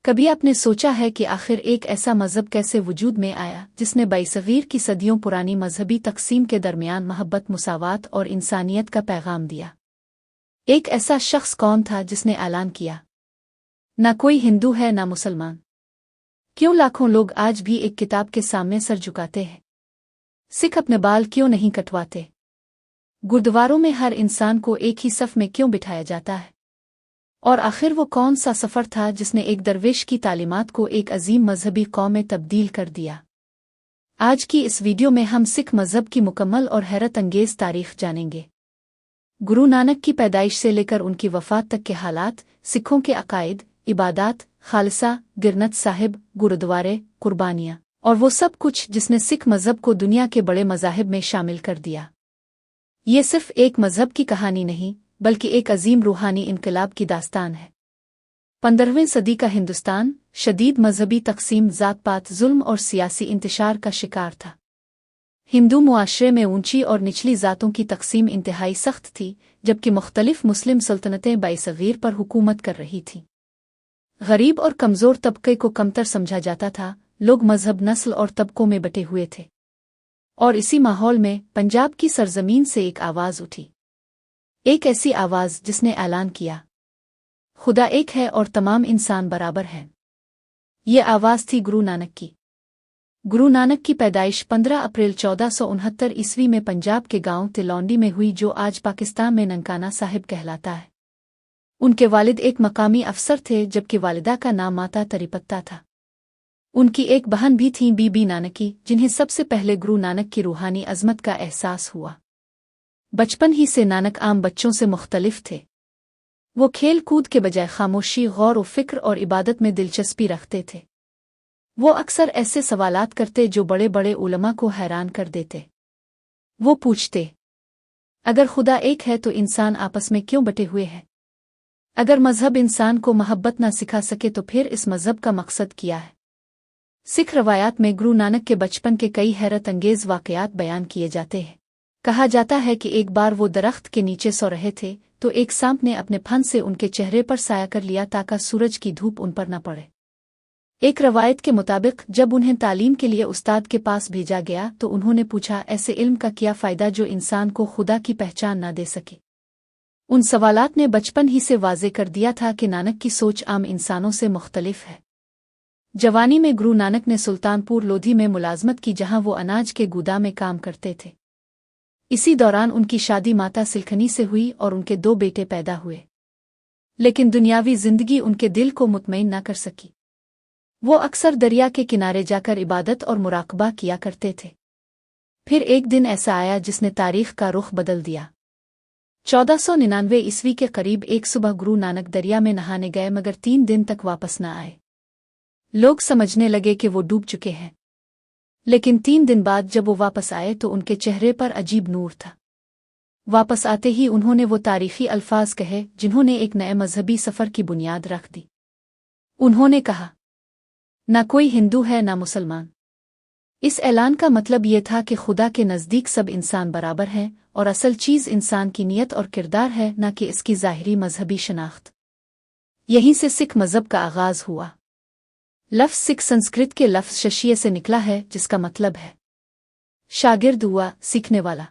کبھی آپ نے سوچا ہے کہ آخر ایک ایسا مذہب کیسے وجود میں آیا جس نے صغیر کی صدیوں پرانی مذہبی تقسیم کے درمیان محبت، مساوات اور انسانیت کا پیغام دیا؟ ایک ایسا شخص کون تھا جس نے اعلان کیا، نہ کوئی ہندو ہے نہ مسلمان؟ کیوں لاکھوں لوگ آج بھی ایک کتاب کے سامنے سر جھکاتے ہیں؟ سکھ اپنے بال کیوں نہیں کٹواتے؟ گردواروں میں ہر انسان کو ایک ہی صف میں کیوں بٹھایا جاتا ہے؟ اور آخر وہ کون سا سفر تھا جس نے ایک درویش کی تعلیمات کو ایک عظیم مذہبی قوم میں تبدیل کر دیا؟ آج کی اس ویڈیو میں ہم سکھ مذہب کی مکمل اور حیرت انگیز تاریخ جانیں گے، گرو نانک کی پیدائش سے لے کر ان کی وفات تک کے حالات، سکھوں کے عقائد، عبادات، خالصہ، گرنتھ صاحب، گردوارے، قربانیاں، اور وہ سب کچھ جس نے سکھ مذہب کو دنیا کے بڑے مذاہب میں شامل کر دیا۔ یہ صرف ایک مذہب کی کہانی نہیں بلکہ ایک عظیم روحانی انقلاب کی داستان ہے۔ 15ویں صدی کا ہندوستان شدید مذہبی تقسیم، ذات پات، ظلم اور سیاسی انتشار کا شکار تھا۔ ہندو معاشرے میں اونچی اور نچلی ذاتوں کی تقسیم انتہائی سخت تھی، جبکہ مختلف مسلم سلطنتیں صغیر پر حکومت کر رہی تھیں۔ غریب اور کمزور طبقے کو کمتر سمجھا جاتا تھا، لوگ مذہب، نسل اور طبقوں میں بٹے ہوئے تھے۔ اور اسی ماحول میں پنجاب کی سرزمین سے ایک آواز اٹھی، ایک ایسی آواز جس نے اعلان کیا، خدا ایک ہے اور تمام انسان برابر ہیں۔ یہ آواز تھی گرو نانک کی۔ گرو نانک کی پیدائش 15 اپریل 1469 عیسوی میں پنجاب کے گاؤں تلونڈی میں ہوئی، جو آج پاکستان میں ننکانہ صاحب کہلاتا ہے۔ ان کے والد ایک مقامی افسر تھے، جبکہ والدہ کا نام ماتا تریپتا تھا۔ ان کی ایک بہن بھی تھیں، بی بی نانکی، جنہیں سب سے پہلے گرو نانک کی روحانی عظمت کا احساس ہوا۔ بچپن ہی سے نانک عام بچوں سے مختلف تھے۔ وہ کھیل کود کے بجائے خاموشی، غور و فکر اور عبادت میں دلچسپی رکھتے تھے۔ وہ اکثر ایسے سوالات کرتے جو بڑے بڑے علماء کو حیران کر دیتے۔ وہ پوچھتے، اگر خدا ایک ہے تو انسان آپس میں کیوں بٹے ہوئے ہیں؟ اگر مذہب انسان کو محبت نہ سکھا سکے تو پھر اس مذہب کا مقصد کیا ہے؟ سکھ روایات میں گرو نانک کے بچپن کے کئی حیرت انگیز واقعات بیان کیے جاتے ہیں۔ کہا جاتا ہے کہ ایک بار وہ درخت کے نیچے سو رہے تھے تو ایک سانپ نے اپنے پھن سے ان کے چہرے پر سایہ کر لیا تاکہ سورج کی دھوپ ان پر نہ پڑے۔ ایک روایت کے مطابق جب انہیں تعلیم کے لیے استاد کے پاس بھیجا گیا تو انہوں نے پوچھا، ایسے علم کا کیا فائدہ جو انسان کو خدا کی پہچان نہ دے سکے؟ ان سوالات نے بچپن ہی سے واضح کر دیا تھا کہ نانک کی سوچ عام انسانوں سے مختلف ہے۔ جوانی میں گرو نانک نے سلطان پور لودھی میں ملازمت کی، جہاں وہ اناج کے گودام میں کام کرتے تھے۔ اسی دوران ان کی شادی ماتا سلکھنی سے ہوئی اور ان کے 2 بیٹے پیدا ہوئے، لیکن دنیاوی زندگی ان کے دل کو مطمئن نہ کر سکی۔ وہ اکثر دریا کے کنارے جا کر عبادت اور مراقبہ کیا کرتے تھے۔ پھر ایک دن ایسا آیا جس نے تاریخ کا رخ بدل دیا۔ 1499 عیسوی کے قریب ایک صبح گرو نانک دریا میں نہانے گئے، مگر 3 دن تک واپس نہ آئے۔ لوگ سمجھنے لگے کہ وہ ڈوب چکے ہیں، لیکن 3 دن بعد جب وہ واپس آئے تو ان کے چہرے پر عجیب نور تھا۔ واپس آتے ہی انہوں نے وہ تاریخی الفاظ کہے جنہوں نے ایک نئے مذہبی سفر کی بنیاد رکھ دی۔ انہوں نے کہا، نہ کوئی ہندو ہے نہ مسلمان۔ اس اعلان کا مطلب یہ تھا کہ خدا کے نزدیک سب انسان برابر ہیں، اور اصل چیز انسان کی نیت اور کردار ہے، نہ کہ اس کی ظاہری مذہبی شناخت۔ یہیں سے سکھ مذہب کا آغاز ہوا۔ لفظ سکھ سنسکرت کے لفظ ششیہ سے نکلا ہے، جس کا مطلب ہے شاگرد ہوا، سیکھنے والا،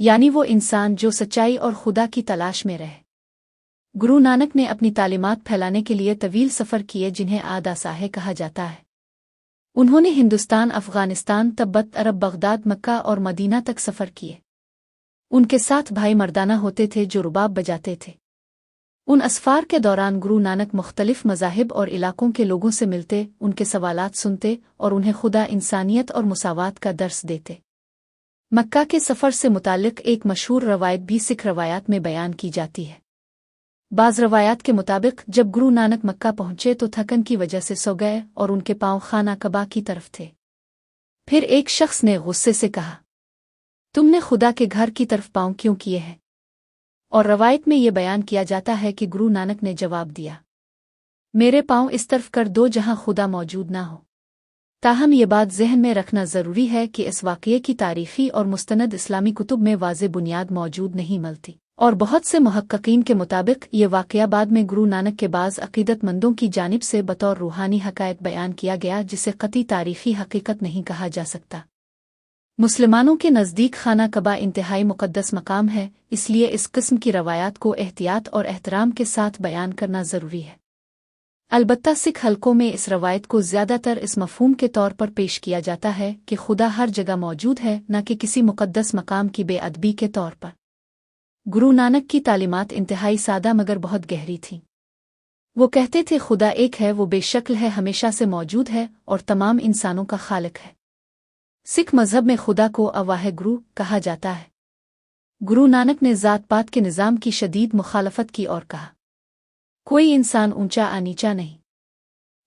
یعنی وہ انسان جو سچائی اور خدا کی تلاش میں رہے۔ گرو نانک نے اپنی تعلیمات پھیلانے کے لیے طویل سفر کیے، جنہیں آدھا ساہے کہا جاتا ہے۔ انہوں نے ہندوستان، افغانستان، تبت، عرب، بغداد، مکہ اور مدینہ تک سفر کیے۔ ان کے ساتھ بھائی مردانہ ہوتے تھے جو رباب بجاتے تھے۔ ان اسفار کے دوران گرو نانک مختلف مذاہب اور علاقوں کے لوگوں سے ملتے، ان کے سوالات سنتے اور انہیں خدا، انسانیت اور مساوات کا درس دیتے۔ مکہ کے سفر سے متعلق ایک مشہور روایت بھی سکھ روایات میں بیان کی جاتی ہے۔ بعض روایات کے مطابق جب گرو نانک مکہ پہنچے تو تھکن کی وجہ سے سو گئے اور ان کے پاؤں خانہ کعبہ کی طرف تھے۔ پھر ایک شخص نے غصے سے کہا، تم نے خدا کے گھر کی طرف پاؤں کیوں کیے ہیں؟ اور روایت میں یہ بیان کیا جاتا ہے کہ گرو نانک نے جواب دیا، میرے پاؤں اس طرف کر دو جہاں خدا موجود نہ ہو۔ تاہم یہ بات ذہن میں رکھنا ضروری ہے کہ اس واقعے کی تاریخی اور مستند اسلامی کتب میں واضح بنیاد موجود نہیں ملتی، और बहुत से मुहक्किकीन के मुताबिक ये वाक़या बाद में गुरु नानक के बाज़ अक़ीदतमंदों की जानिब से बतौर रूहानी हक़ायक़ बयान किया गया, जिसे क़तई तारीख़ी हक़ीक़त नहीं कहा जा सकता। मुसलमानों के नज़दीक खाना कबा इंतहाई मुक़द्दस मकाम है, इसलिए इस किस्म की रवायात को एहतियात और एहतराम के साथ बयान करना ज़रूरी है। अलबत्ता सिख हलकों में इस रवायत को ज़्यादातर इस मफ़हूम के तौर पर पेश किया जाता है कि खुदा हर जगह मौजूद है, न कि किसी मुक़द्दस मकाम की बेअदबी के तौर पर। गुरु नानक की तालीमात इंतहाई सादा मगर बहुत गहरी थीं। वो कहते थे खुदा एक है, वो बेशक्ल है, हमेशा से मौजूद है और तमाम इंसानों का खालिक है। सिख मज़हब में खुदा को अवाहिगुरु कहा जाता है। गुरु नानक ने ज़ात पात के निज़ाम की शदीद मुखालफत की और कहा, कोई इंसान ऊंचा आ नीचा नहीं,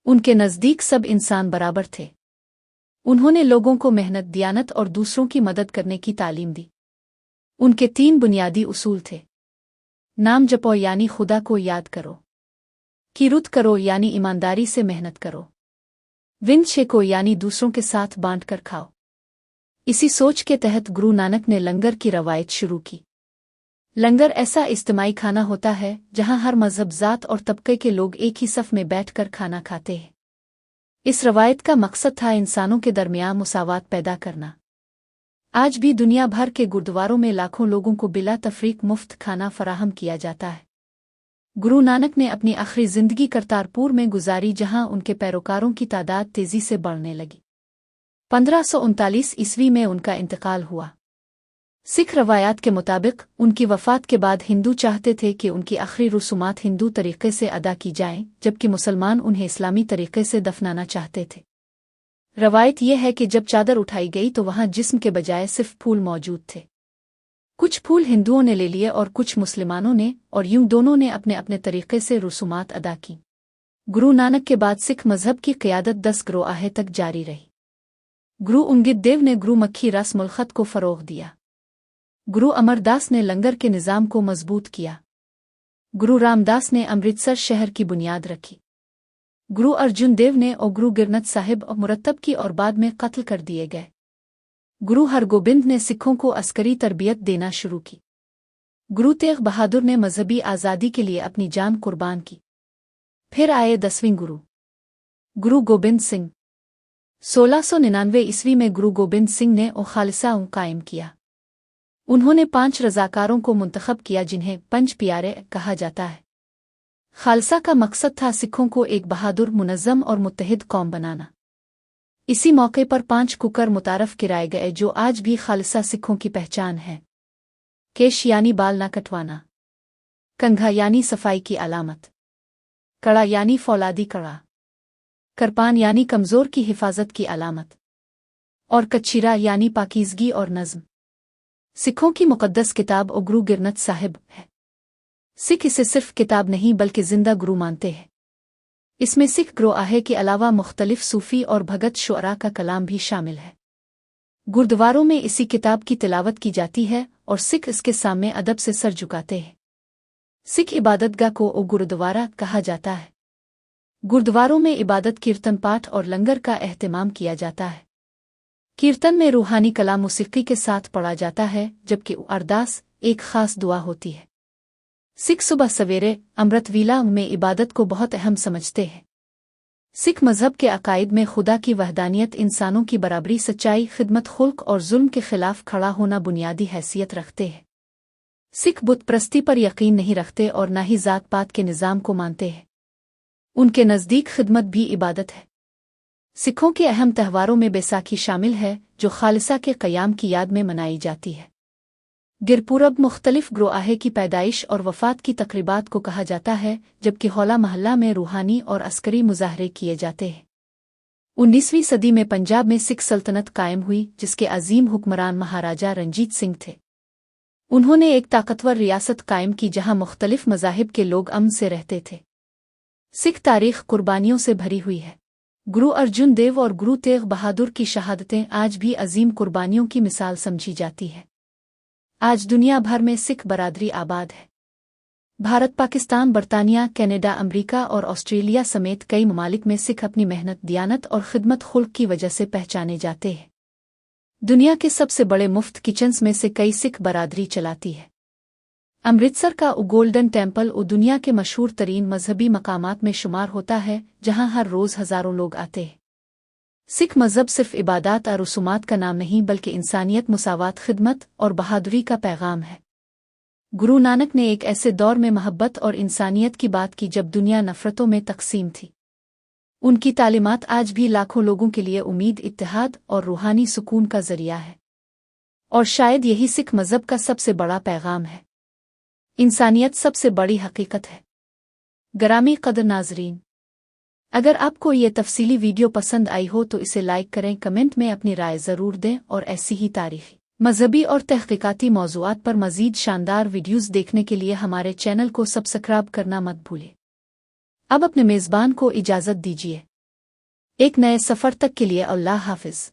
उनके नज़दीक सब इंसान बराबर थे। उन्होंने लोगों को मेहनत, दियानत और दूसरों की मदद करने की तालीम दी। उनके 3 बुनियादी उसूल थे। नाम जपो यानी खुदा को याद करो, किरुत करो यानी ईमानदारी से मेहनत करो, विंद शेको यानी दूसरों के साथ बांट कर खाओ। इसी सोच के तहत गुरु नानक ने लंगर की रवायत शुरू की। लंगर ऐसा इज्तिमाई खाना होता है जहां हर मजहब, ज़ात और तबके के लोग एक ही सफ़ में बैठकर खाना खाते हैं। इस रवायत का मकसद था इंसानों के दरमियान मुसावात पैदा करना। आज भी दुनिया भर के गुरुद्वारों में लाखों लोगों को बिला तफरीक मुफ्त खाना फराहम किया जाता है। गुरु नानक ने अपनी आखिरी ज़िंदगी करतारपुर में गुजारी, जहां उनके पैरोकारों की तादाद तेज़ी से बढ़ने लगी। 1539 ईस्वी में उनका इंतकाल हुआ। सिख रवायात के मुताबिक उनकी वफ़ात के बाद हिंदू चाहते थे कि उनकी आखिरी रसूमात हिंदू तरीक़े से अदा की जाएं, जबकि मुसलमान उन्हें इस्लामी तरीक़े से दफनाना चाहते थे। रवायत यह है कि जब चादर उठाई गई तो वहां जिस्म के बजाय सिर्फ फूल मौजूद थे। कुछ फूल हिंदुओं ने ले लिए और कुछ मुसलमानों ने, और यूं दोनों ने अपने अपने तरीक़े से रसूमात अदा की। गुरु नानक के बाद सिख मज़हब की क़यादत 10 ग्रोआहे तक जारी रही। गुरु अंगद देव ने गुरु मक्खी रस मुल्खत को फ़रोग़ दिया। गुरु अमरदास ने लंगर के निज़ाम को मजबूत किया। गुरु रामदास ने अमृतसर शहर की बुनियाद रखी। गुरु अर्जुन देव ने और गुरु गिरनत साहिब और मुरत्तब की और बाद में कत्ल कर दिए गए। गुरु हरगोबिंद ने सिखों को अस्करी तरबियत देना शुरू की। गुरु तेग बहादुर ने मजहबी आज़ादी के लिए अपनी जान कुर्बान की। फिर आए 10वें गुरु, गुरु गोबिंद सिंह। 1699 ईस्वी में गुरु गोबिंद सिंह ने खालिसा कायम किया। उन्होंने 5 रज़ाकारों को मुंतखब किया, जिन्हें पंच प्यारे कहा जाता है। खालसा का मकसद था सिखों को एक बहादुर, मुनज़्ज़म और मुत्तहिद कौम बनाना। इसी मौके पर 5 कुकर मुतारफ किराए गए, जो आज भी खालसा सिखों की पहचान है। केश यानी बाल न कटवाना, कंघा यानी सफाई की अलामत, कड़ा यानी फौलादी कड़ा, करपान यानी कमज़ोर की हिफाजत की अलामत, और कच्छीरा यानी पाकीज़गी और नज़्म। सिखों की मुक़द्दस किताब और गुरु गिरनत साहिब है। सिख इसे सिर्फ किताब नहीं बल्कि जिंदा गुरु मानते हैं। इसमें सिख ग्रोआहे के अलावा मुख्तलिफ सूफ़ी और भगत शुअरा का कलाम भी शामिल है। गुरुद्वारों में इसी किताब की तिलावत की जाती है और सिख इसके सामने अदब से सर झुकाते हैं। सिख इबादतगाह को गुरुद्वारा कहा जाता है। गुरुद्वारों में इबादत, कीर्तन, पाठ और लंगर का एहतमाम किया जाता है। कीर्तन में रूहानी कलाम मौसीकी के साथ पढ़ा जाता है, जबकि अरदास एक ख़ास दुआ होती है। सिख सुबह सवेरे अमृतवेला में इबादत को बहुत अहम समझते हैं। सिख मज़हब के अकायद में खुदा की वहदानियत, इंसानों की बराबरी, सच्चाई, खिदमत, खुल्क और जुल्म के खिलाफ खड़ा होना बुनियादी हैसियत रखते हैं। सिख बुत परस्ती पर यकीन नहीं रखते और न ही ज़ात पात के निज़ाम को मानते हैं। उनके नज़दीक खिदमत भी इबादत है। सिखों के अहम त्योहारों में बैसाखी शामिल है, जो खालिसा के क़याम की याद में मनाई जाती है। गिरपुरब मुख्तलिफ ग्रोआहे की पैदाइश और वफ़ात की तक़रीबात को कहा जाता है, जबकि हौला महल्ला में रूहानी और अस्करी मुज़ाहरे किए जाते हैं। 19वीं सदी में पंजाब में सिख सल्तनत कायम हुई, जिसके अजीम हुक्मरान महाराजा रंजीत सिंह थे। उन्होंने एक ताकतवर रियासत कायम की जहां मुख्तलिफ मज़ाहिब के लोग अमन से रहते थे। सिख तारीख़ कुर्बानियों से भरी हुई है। गुरु अर्जुन देव और गुरु तेग बहादुर की शहादतें आज भी अजीम कुर्बानियों की मिसाल समझी जाती है। आज दुनिया भर में सिख बरादरी आबाद है। भारत, पाकिस्तान, बरतानिया, कनाडा, अमेरिका और ऑस्ट्रेलिया समेत कई ममालिक में सिख अपनी मेहनत, दियानत और खिदमत खुल्क की वजह से पहचाने जाते हैं। दुनिया के सबसे बड़े मुफ्त किचन्स में से कई सिख बरादरी चलाती है। अमृतसर का गोल्डन टेम्पल दुनिया के मशहूर तरीन मजहबी मकामात में शुमार होता है, जहां हर रोज़ हज़ारों लोग आते हैं। सिख मजहब सिर्फ इबादत और रसूमात का नाम नहीं बल्कि इंसानियत, मुसावात, खिदमत और बहादुरी का पैगाम है। गुरु नानक ने एक ऐसे दौर में मोहब्बत और इंसानियत की बात की जब दुनिया नफरतों में तकसीम थी। उनकी तालीमात आज भी लाखों लोगों के लिए उम्मीद, इत्तेहाद और रूहानी सुकून का जरिया है। और शायद यही सिख मजहब का सबसे बड़ा पैगाम है। इंसानियत सबसे बड़ी हकीकत है। गरामी कदर नाजरीन, अगर आपको ये तफसीली वीडियो पसंद आई हो तो इसे लाइक करें, कमेंट में अपनी राय ज़रूर दें और ऐसी ही तारीखी, मजहबी और तहकीकाती मौज़ूआत पर मज़ीद शानदार वीडियोज़ देखने के लिए हमारे चैनल को सब्सक्राइब करना मत भूलें। अब अपने मेज़बान को इजाज़त दीजिए। एक नए सफ़र तक के लिए अल्लाह हाफ़िज़।